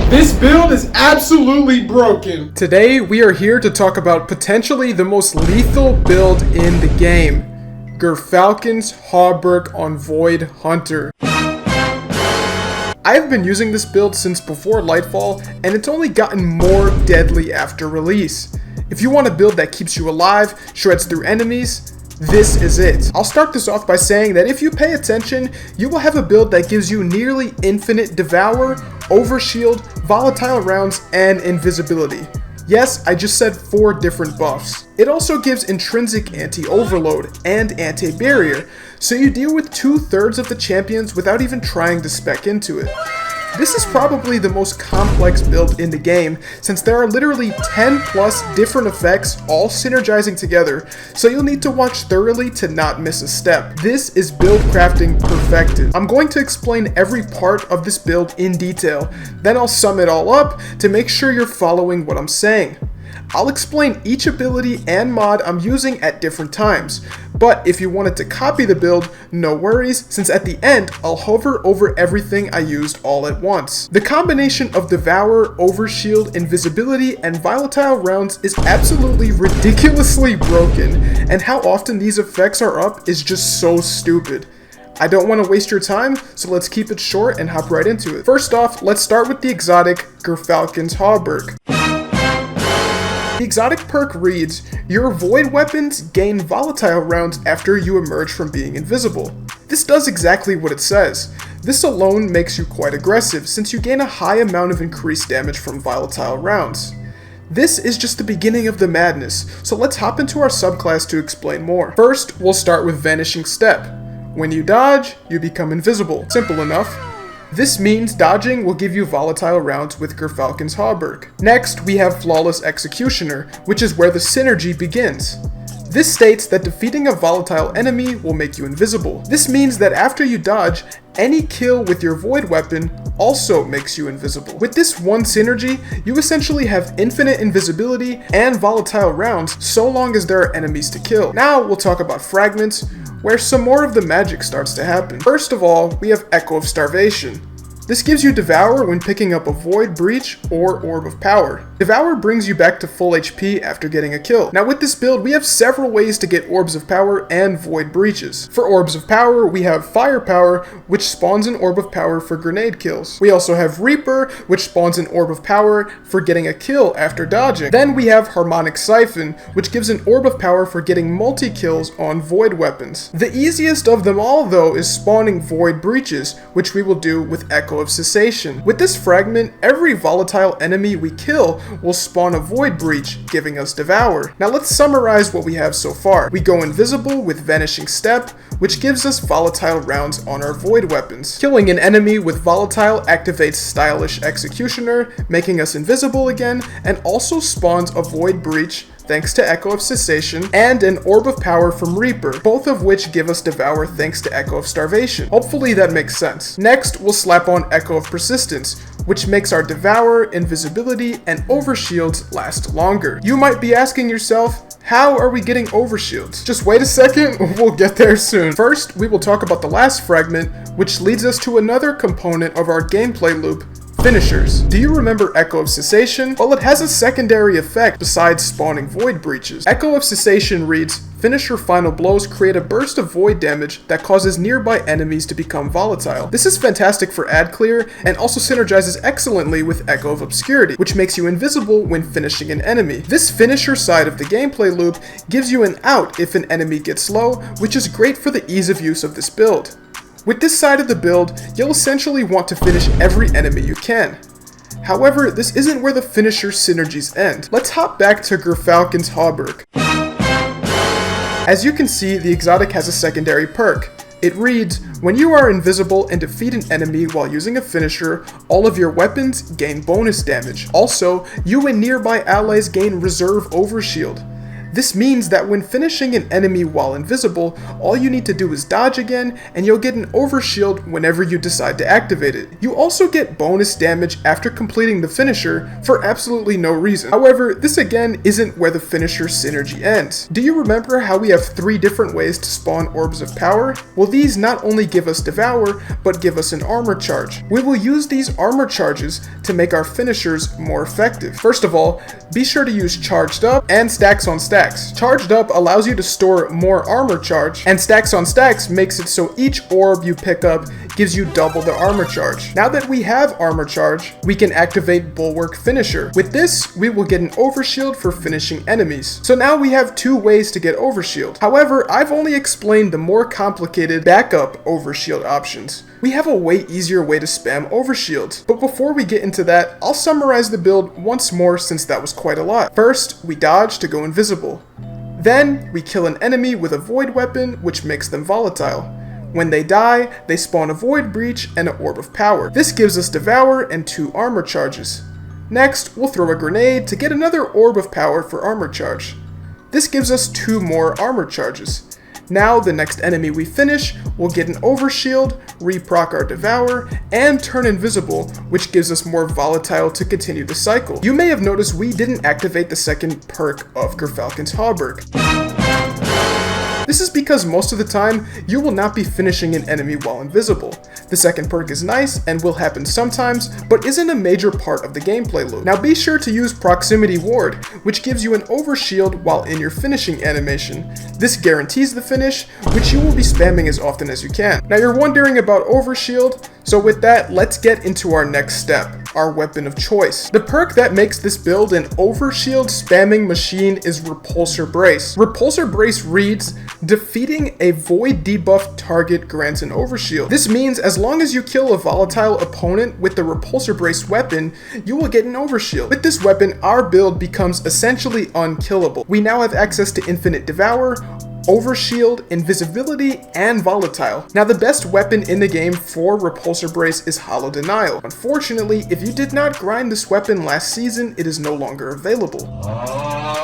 This build is absolutely broken. Today, we are here to talk about potentially the most lethal build in the game. Gyrfalcon's Hauberk on Void Hunter. I've been using this build since before Lightfall, and it's only gotten more deadly after release. If you want a build that keeps you alive, shreds through enemies, this is it. I'll start this off by saying that if you pay attention, you will have a build that gives you nearly infinite devour, overshield, volatile rounds, and invisibility. Yes, I just said 4 different buffs. It also gives intrinsic anti-overload and anti-barrier, so you deal with 2/3 of the champions without even trying to spec into it. This is probably the most complex build in the game, since there are literally 10 plus different effects all synergizing together, so you'll need to watch thoroughly to not miss a step. This is build crafting perfected. I'm going to explain every part of this build in detail, then I'll sum it all up to make sure you're following what I'm saying. I'll explain each ability and mod I'm using at different times, but if you wanted to copy the build, no worries, since at the end, I'll hover over everything I used all at once. The combination of Devour, Overshield, Invisibility, and Volatile rounds is absolutely ridiculously broken, and how often these effects are up is just so stupid. I don't want to waste your time, so let's keep it short and hop right into it. First off, let's start with the exotic Gyrfalcon's Hauberk. The exotic perk reads, your void weapons gain volatile rounds after you emerge from being invisible. This does exactly what it says. This alone makes you quite aggressive, since you gain a high amount of increased damage from volatile rounds. This is just the beginning of the madness, so let's hop into our subclass to explain more. First, we'll start with Vanishing Step. When you dodge, you become invisible. Simple enough. This means dodging will give you volatile rounds with Gyrfalcon's Hauberk. Next, we have Flawless Executioner, which is where the synergy begins. This states that defeating a volatile enemy will make you invisible. This means that after you dodge, any kill with your void weapon also makes you invisible. With this one synergy, you essentially have infinite invisibility and volatile rounds so long as there are enemies to kill. Now we'll talk about fragments, where some more of the magic starts to happen. First of all, we have Echo of Starvation. This gives you Devour when picking up a Void Breach or Orb of Power. Devour brings you back to full HP after getting a kill. Now with this build, we have several ways to get Orbs of Power and Void Breaches. For Orbs of Power, we have Firepower, which spawns an Orb of Power for grenade kills. We also have Reaper, which spawns an Orb of Power for getting a kill after dodging. Then we have Harmonic Siphon, which gives an Orb of Power for getting multi-kills on Void weapons. The easiest of them all, though, is spawning Void Breaches, which we will do with Echo of Cessation. With this fragment, every volatile enemy we kill will spawn a Void Breach, giving us Devour. Now let's summarize what we have so far. We go invisible with Vanishing Step, which gives us volatile rounds on our Void weapons. Killing an enemy with volatile activates Stylish Executioner, making us invisible again, and also spawns a Void Breach thanks to Echo of Cessation, and an Orb of Power from Reaper, both of which give us Devour thanks to Echo of Starvation. Hopefully that makes sense. Next, we'll slap on Echo of Persistence, which makes our Devour, Invisibility, and Overshields last longer. You might be asking yourself, how are we getting Overshields? Just wait a second, we'll get there soon. First, we will talk about the last fragment, which leads us to another component of our gameplay loop, Finishers. Do you remember Echo of Cessation? Well, it has a secondary effect besides spawning Void Breaches. Echo of Cessation reads, Finisher final blows create a burst of void damage that causes nearby enemies to become volatile. This is fantastic for ad clear and also synergizes excellently with Echo of Obscurity, which makes you invisible when finishing an enemy. This finisher side of the gameplay loop gives you an out if an enemy gets low, which is great for the ease of use of this build. With this side of the build, you'll essentially want to finish every enemy you can. However, this isn't where the finisher synergies end. Let's hop back to Gyrfalcon's Hauberk. As you can see, the exotic has a secondary perk. It reads, when you are invisible and defeat an enemy while using a finisher, all of your weapons gain bonus damage. Also, you and nearby allies gain Reserve Overshield. This means that when finishing an enemy while invisible, all you need to do is dodge again, and you'll get an overshield whenever you decide to activate it. You also get bonus damage after completing the finisher for absolutely no reason. However, this again isn't where the finisher synergy ends. Do you remember how we have 3 different ways to spawn orbs of power? Well, these not only give us devour, but give us an armor charge. We will use these armor charges to make our finishers more effective. First of all, be sure to use charged up and stacks on stacks. Charged up allows you to store more armor charge, and stacks on stacks makes it so each orb you pick up gives you double the armor charge. Now that we have armor charge, we can activate Bulwark Finisher. With this, we will get an overshield for finishing enemies. So now we have 2 ways to get overshield. However, I've only explained the more complicated backup overshield options. We have a way easier way to spam overshields. But before we get into that, I'll summarize the build once more since that was quite a lot. First, we dodge to go invisible. Then, we kill an enemy with a void weapon, which makes them volatile. When they die, they spawn a void breach and an orb of power. This gives us devour and 2 armor charges. Next, we'll throw a grenade to get another orb of power for armor charge. This gives us 2 more armor charges. Now, the next enemy we finish will get an overshield, reproc our devour, and turn invisible, which gives us more volatile to continue the cycle. You may have noticed we didn't activate the second perk of Gyrfalcon's Hauberk. This is because most of the time, you will not be finishing an enemy while invisible. The second perk is nice and will happen sometimes, but isn't a major part of the gameplay loop. Now be sure to use Proximity Ward, which gives you an overshield while in your finishing animation. This guarantees the finish, which you will be spamming as often as you can. Now you're wondering about overshield, so with that, let's get into our next step, our weapon of choice. The perk that makes this build an overshield spamming machine is Repulsor Brace. Repulsor Brace reads, defeating a void debuff target grants an overshield. This means as long as you kill a volatile opponent with the Repulsor Brace weapon, you will get an overshield. With this weapon, our build becomes essentially unkillable. We now have access to infinite devour, overshield, invisibility, and volatile. Now the best weapon in the game for Repulsor Brace is Hollow Denial. Unfortunately, if you did not grind this weapon last season, it is no longer available.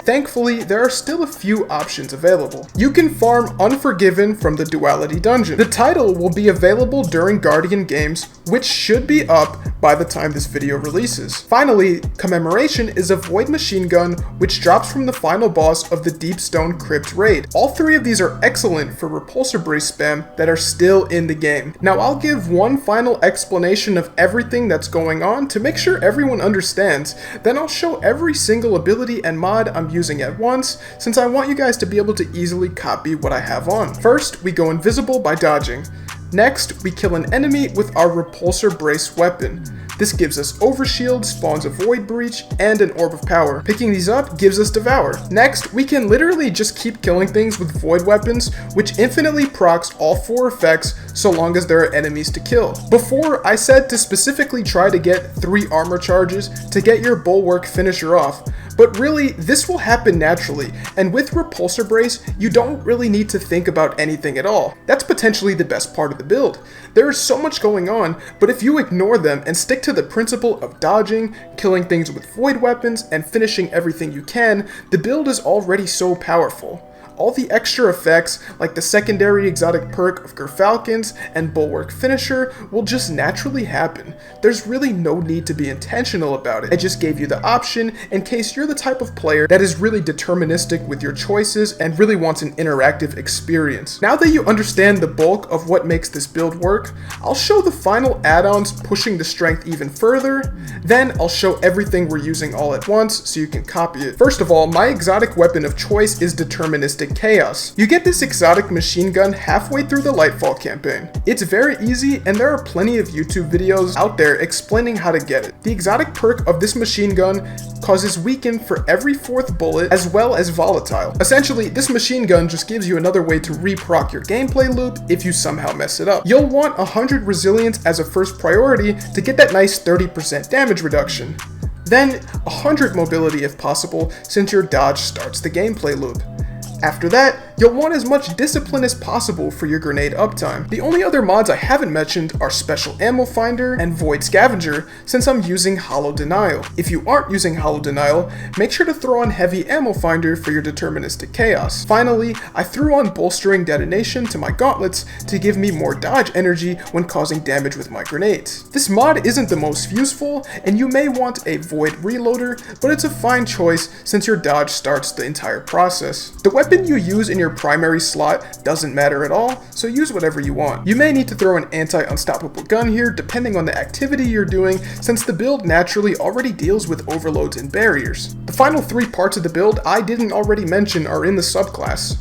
Thankfully, there are still a few options available. You can farm Unforgiven from the Duality Dungeon. The title will be available during Guardian Games, which should be up by the time this video releases. Finally, Commemoration is a void machine gun which drops from the final boss of the Deepstone Crypt raid. All 3 of these are excellent for Repulsor Brace spam that are still in the game. Now I'll give one final explanation of everything that's going on to make sure everyone understands, then I'll show every single ability and mod I'm using at once, since I want you guys to be able to easily copy what I have on. First, we go invisible by dodging. Next, we kill an enemy with our Repulsor Brace weapon. This gives us overshield, spawns a void breach, and an orb of power. Picking these up gives us devour. Next, we can literally just keep killing things with void weapons, which infinitely procs all 4 effects so long as there are enemies to kill. Before, I said to specifically try to get 3 armor charges to get your Bulwark Finisher off, but really, this will happen naturally, and with Repulsor Brace, you don't really need to think about anything at all. That's potentially the best part of the build. There is so much going on, but if you ignore them and stick to the principle of dodging, killing things with void weapons, and finishing everything you can, the build is already so powerful. All the extra effects, like the secondary exotic perk of Gyrfalcon's and Bulwark Finisher, will just naturally happen. There's really no need to be intentional about it. I just gave you the option in case you're the type of player that is really deterministic with your choices and really wants an interactive experience. Now that you understand the bulk of what makes this build work, I'll show the final add-ons pushing the strength even further, then I'll show everything we're using all at once so you can copy it. First of all, my exotic weapon of choice is Deterministic Chaos. You get this exotic machine gun halfway through the Lightfall campaign. It's very easy and there are plenty of YouTube videos out there explaining how to get it. The exotic perk of this machine gun causes weaken for every 4th bullet as well as volatile. Essentially, this machine gun just gives you another way to reproc your gameplay loop if you somehow mess it up. You'll want 100 resilience as a first priority to get that nice 30% damage reduction. Then 100 mobility if possible, since your dodge starts the gameplay loop. After that, You'll want as much discipline as possible for your grenade uptime. The only other mods I haven't mentioned are Special Ammo Finder and Void Scavenger, since I'm using Hollow Denial. If you aren't using Hollow Denial, make sure to throw on Heavy Ammo Finder for your deterministic chaos. Finally, I threw on Bolstering Detonation to my gauntlets to give me more dodge energy when causing damage with my grenades. This mod isn't the most useful, and you may want a Void Reloader, but it's a fine choice since your dodge starts the entire process. The weapon you use in your primary slot doesn't matter at all, so use whatever you want. You may need to throw an anti-unstoppable gun here depending on the activity you're doing, since the build naturally already deals with overloads and barriers. The final 3 parts of the build I didn't already mention are in the subclass.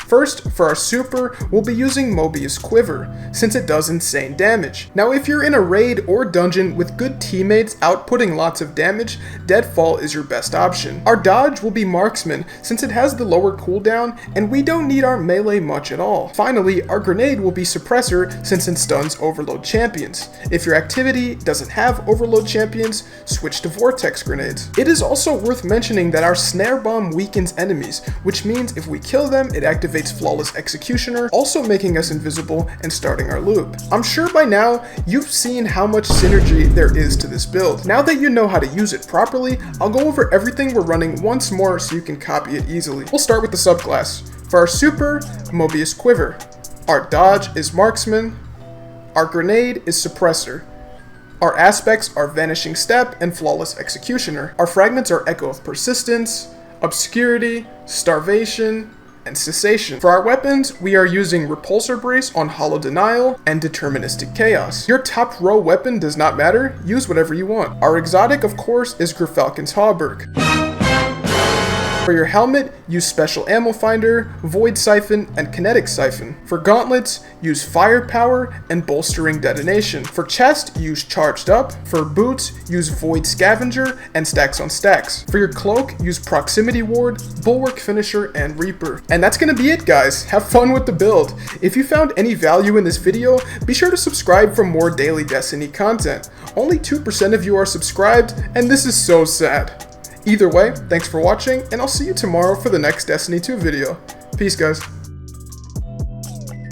First, for our super, we'll be using Mobius Quiver, since it does insane damage. Now if you're in a raid or dungeon with good teammates outputting lots of damage, Deadfall is your best option. Our dodge will be Marksman, since it has the lower cooldown, and we don't need our melee much at all. Finally, our grenade will be Suppressor, since it stuns Overload champions. If your activity doesn't have Overload champions, switch to Vortex grenades. It is also worth mentioning that our Snare Bomb weakens enemies, which means if we kill them, it activates Flawless Executioner, also making us invisible and starting our loop. I'm sure by now you've seen how much synergy there is to this build. Now that you know how to use it properly, I'll go over everything we're running once more so you can copy it easily. We'll start with the subclass. For our super, Mobius Quiver. Our dodge is Marksman. Our grenade is Suppressor. Our aspects are Vanishing Step and Flawless Executioner. Our fragments are Echo of Persistence, Obscurity, Starvation, and Cessation. For our weapons, we are using Repulsor Brace on Hollow Denial and Deterministic Chaos. Your top row weapon does not matter, use whatever you want. Our exotic, of course, is Gyrfalcon's Hauberk. For your helmet, use Special Ammo Finder, Void Siphon, and Kinetic Siphon. For gauntlets, use Firepower and Bolstering Detonation. For chest, use Charged Up. For boots, use Void Scavenger and Stacks on Stacks. For your cloak, use Proximity Ward, Bulwark Finisher, and Reaper. And that's gonna be it, guys. Have fun with the build. If you found any value in this video, be sure to subscribe for more daily Destiny content. Only 2% of you are subscribed, and this is so sad. Either way, thanks for watching, and I'll see you tomorrow for the next Destiny 2 video. Peace, guys.